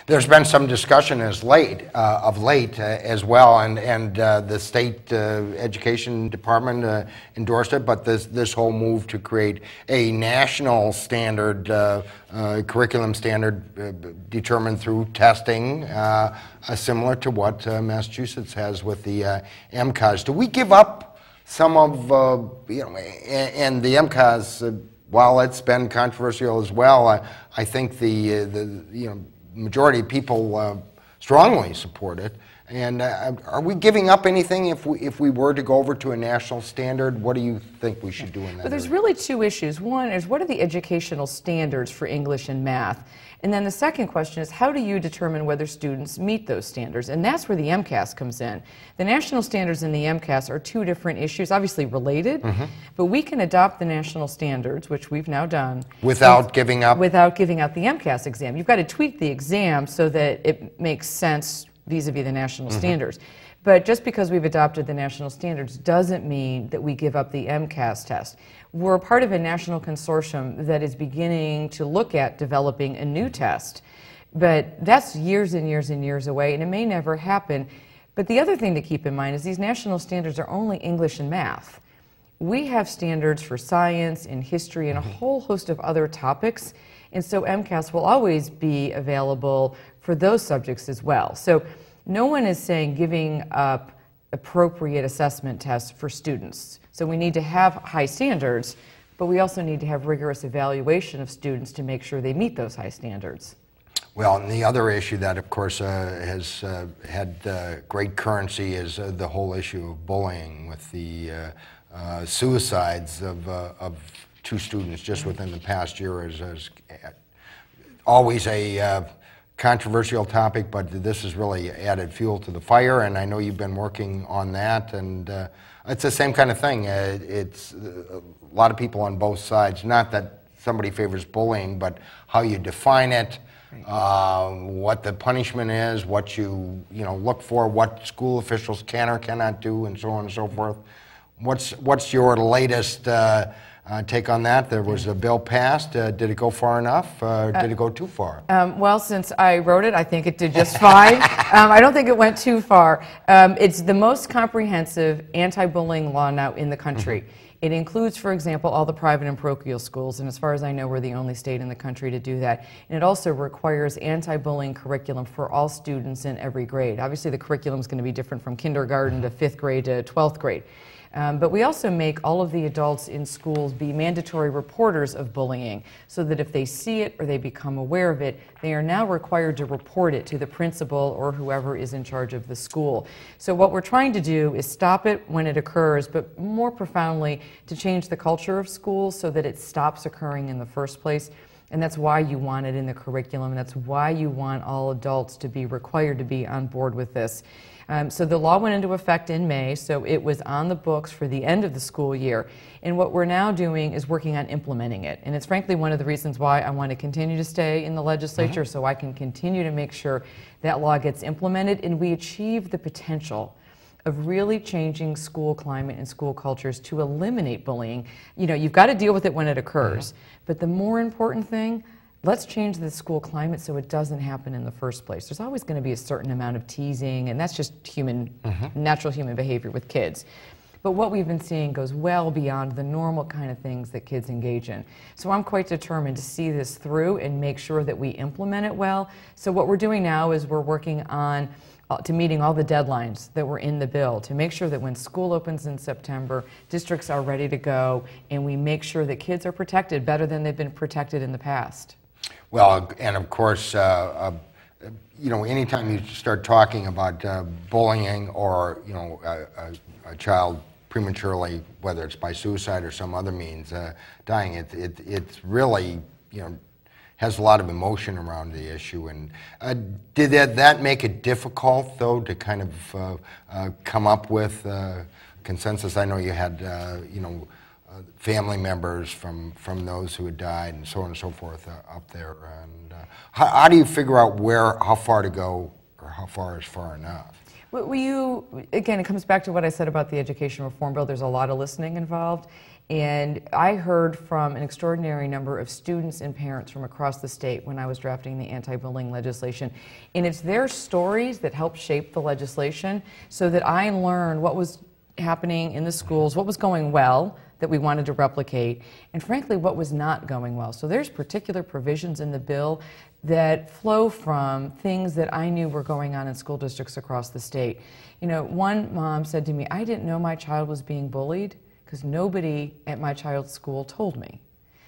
There's been some discussion of late as well, and the state education department endorsed it. But this whole move to create a national standard curriculum standard determined through testing, similar to what Massachusetts has with the MCAS. Do we give up some of and the MCAS? While it's been controversial as well, I think the majority of people strongly support it. And are we giving up anything if we were to go over to a national standard? What do you think we should do in that? Well, there's really two issues. One is, what are the educational standards for English and math? And then the second question is, how do you determine whether students meet those standards? And that's where the MCAS comes in. The national standards and the MCAS are two different issues, obviously related, but we can adopt the national standards, which we've now done. Without giving up? Without giving out the MCAS exam. You've got to tweak the exam so that it makes sense vis-a-vis the national standards. But just because we've adopted the national standards doesn't mean that we give up the MCAS test. We're part of a national consortium that is beginning to look at developing a new test. But that's years and years and years away, and it may never happen. But the other thing to keep in mind is these national standards are only English and math. We have standards for science and history and a whole host of other topics, and so MCAS will always be available for those subjects as well. So no one is saying giving up appropriate assessment tests for students. So we need to have high standards, but we also need to have rigorous evaluation of students to make sure they meet those high standards. Well, and the other issue that, of course, has had great currency is the whole issue of bullying, with the suicides of two students just within the past year. Is always a controversial topic, but this has really added fuel to the fire, and I know you've been working on that, and it's the same kind of thing. It's a lot of people on both sides, not that somebody favors bullying, but how you define it, what the punishment is, what you look for, what school officials can or cannot do, and so on and so forth. What's your latest take on that? There was a bill passed. Did it go far enough? Did it go too far? Well, since I wrote it, I think it did just fine. I don't think it went too far. It's the most comprehensive anti-bullying law now in the country. It includes, for example, all the private and parochial schools, and as far as I know, we're the only state in the country to do that. And it also requires anti-bullying curriculum for all students in every grade. Obviously, the curriculum is going to be different from kindergarten to 5th grade to 12th grade. But we also make all of the adults in schools be mandatory reporters of bullying, so that if they see it or they become aware of it, they are now required to report it to the principal or whoever is in charge of the school. So what we're trying to do is stop it when it occurs, but more profoundly to change the culture of schools so that it stops occurring in the first place. And that's why you want it in the curriculum, and that's why you want all adults to be required to be on board with this. So the law went into effect in May, so it was on the books for the end of the school year. And what we're now doing is working on implementing it. And it's frankly one of the reasons why I want to continue to stay in the legislature, so I can continue to make sure that law gets implemented and we achieve the potential of really changing school climate and school cultures to eliminate bullying. You've got to deal with it when it occurs. But the more important thing, let's change the school climate so it doesn't happen in the first place. There's always going to be a certain amount of teasing, and that's just natural human behavior with kids. But what we've been seeing goes well beyond the normal kind of things that kids engage in. So I'm quite determined to see this through and make sure that we implement it well. So what we're doing now is we're working on to meeting all the deadlines that were in the bill to make sure that when school opens in September, districts are ready to go, and we make sure that kids are protected better than they've been protected in the past. Well, and of course, anytime you start talking about bullying or a child prematurely, whether it's by suicide or some other means, dying, it's really has a lot of emotion around the issue. And did that make it difficult, though, to kind of come up with consensus? I know you had family members from those who had died and so on and so forth up there. And how do you figure out how far to go, or how far is far enough? Well, again, it comes back to what I said about the education reform bill. There's a lot of listening involved. And I heard from an extraordinary number of students and parents from across the state when I was drafting the anti-bullying legislation. And it's their stories that helped shape the legislation so that I learned what was happening in the schools, what was going well that we wanted to replicate, and frankly, what was not going well. So there's particular provisions in the bill that flow from things that I knew were going on in school districts across the state. You know, one mom said to me, I didn't know my child was being bullied because nobody at my child's school told me.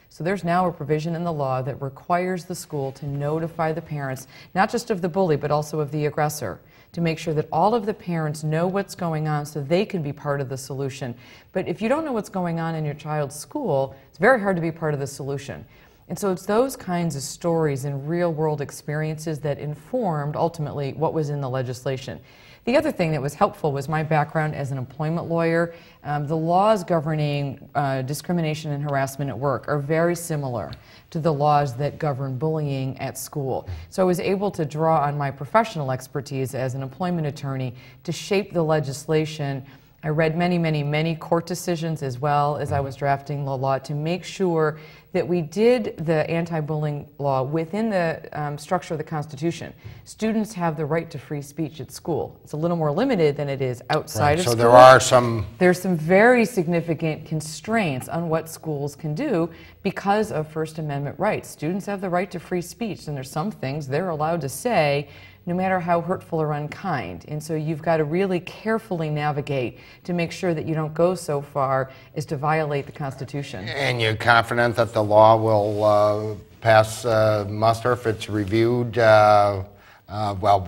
So there's now a provision in the law that requires the school to notify the parents, not just of the bully, but also of the aggressor, to make sure that all of the parents know what's going on so they can be part of the solution. But if you don't know what's going on in your child's school, it's very hard to be part of the solution. And so it's those kinds of stories and real-world experiences that informed, ultimately, what was in the legislation. The other thing that was helpful was my background as an employment lawyer. The laws governing discrimination and harassment at work are very similar to the laws that govern bullying at school. So I was able to draw on my professional expertise as an employment attorney to shape the legislation. I read many court decisions as well as I was drafting the law to make sure that we did the anti-bullying law within the structure of the Constitution. Students have the right to free speech at school. It's a little more limited than it is outside of school. So there's some very significant constraints on what schools can do because of First Amendment rights. Students have the right to free speech, and there's some things they're allowed to say no matter how hurtful or unkind. And so you've got to really carefully navigate to make sure that you don't go so far as to violate the Constitution. And you're confident that the law will pass muster if it's reviewed? Well,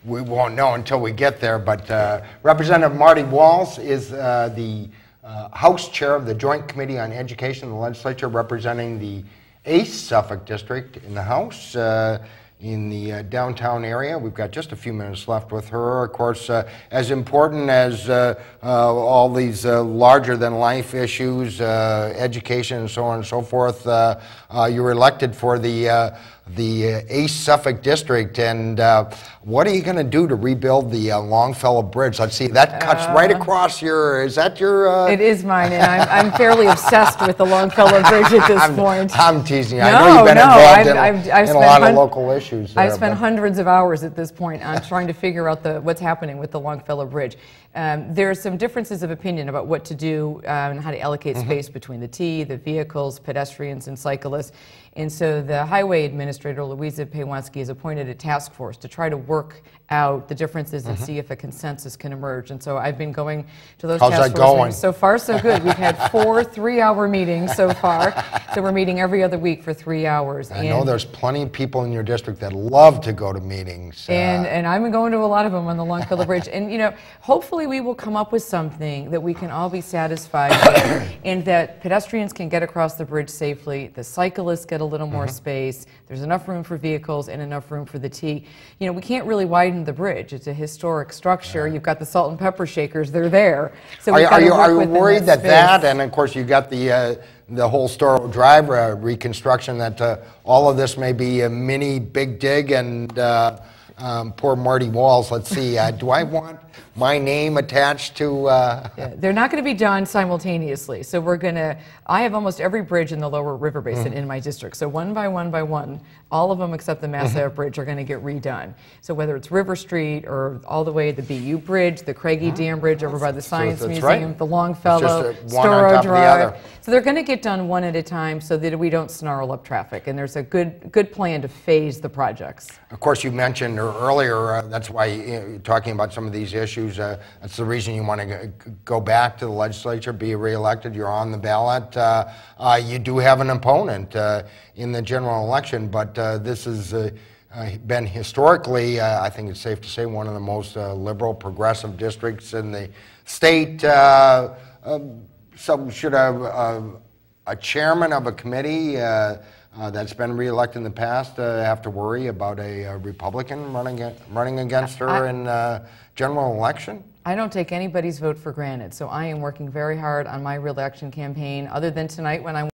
we won't know until we get there, but Representative Marty Walz is the House Chair of the Joint Committee on Education in the Legislature, representing the 8th Suffolk District in the House. In the downtown area. We've got just a few minutes left with her. Of course, as important as all these larger-than-life issues, education and so on and so forth, you were elected for the 8th Suffolk District, and what are you going to do to rebuild the Longfellow Bridge? Let's see, that cuts right across your, is that your... It is mine, and I'm fairly obsessed with the Longfellow Bridge at this point. I'm teasing you. I know you've been involved in a lot of local issues there. I've spent hundreds of hours at this point on trying to figure out what's happening with the Longfellow Bridge. There are some differences of opinion about what to do and how to allocate space between the T, the vehicles, pedestrians, and cyclists. And so the highway administrator, Louisa Paywansky, has appointed a task force to try to work out the differences and see if a consensus can emerge. And so I've been going to those task force meetings. So far, so good. We've had 4 3-hour meetings so far. So we're meeting every other week for 3 hours. I know there's plenty of people in your district that love to go to meetings. And I've been going to a lot of them on the Longfellow Bridge. And, you know, hopefully we will come up with something that we can all be satisfied with, and that pedestrians can get across the bridge safely, the cyclists get a little more space, there's enough room for vehicles and enough room for the T. You know, we can't really widen the bridge. It's a historic structure. You've got the salt and pepper shakers, they're there. So are you worried that and of course you got the whole Storrow Drive reconstruction, that all of this may be a mini Big Dig, and poor Marty Walz, let's see, do I want my name attached to... Yeah, they're not going to be done simultaneously. So we're going to... I have almost every bridge in the lower river basin in my district. So one by one, all of them except the Mass Ave Bridge are going to get redone. So whether it's River Street or all the way the BU Bridge, the Craigie Dam Bridge over by the Science Museum, the Longfellow, Storrow Drive. So they're going to get done one at a time so that we don't snarl up traffic. And there's a good plan to phase the projects. Of course, you mentioned earlier, that's why you're talking about some of these issues. That's the reason you want to go back to the legislature, be reelected. You're on the ballot. You do have an opponent in the general election, but this has been historically, I think it's safe to say, one of the most liberal, progressive districts in the state. So should a chairman of a committee that's been reelected in the past have to worry about a Republican running against her in general election? I don't take anybody's vote for granted, so I am working very hard on my reelection campaign, other than tonight when I'm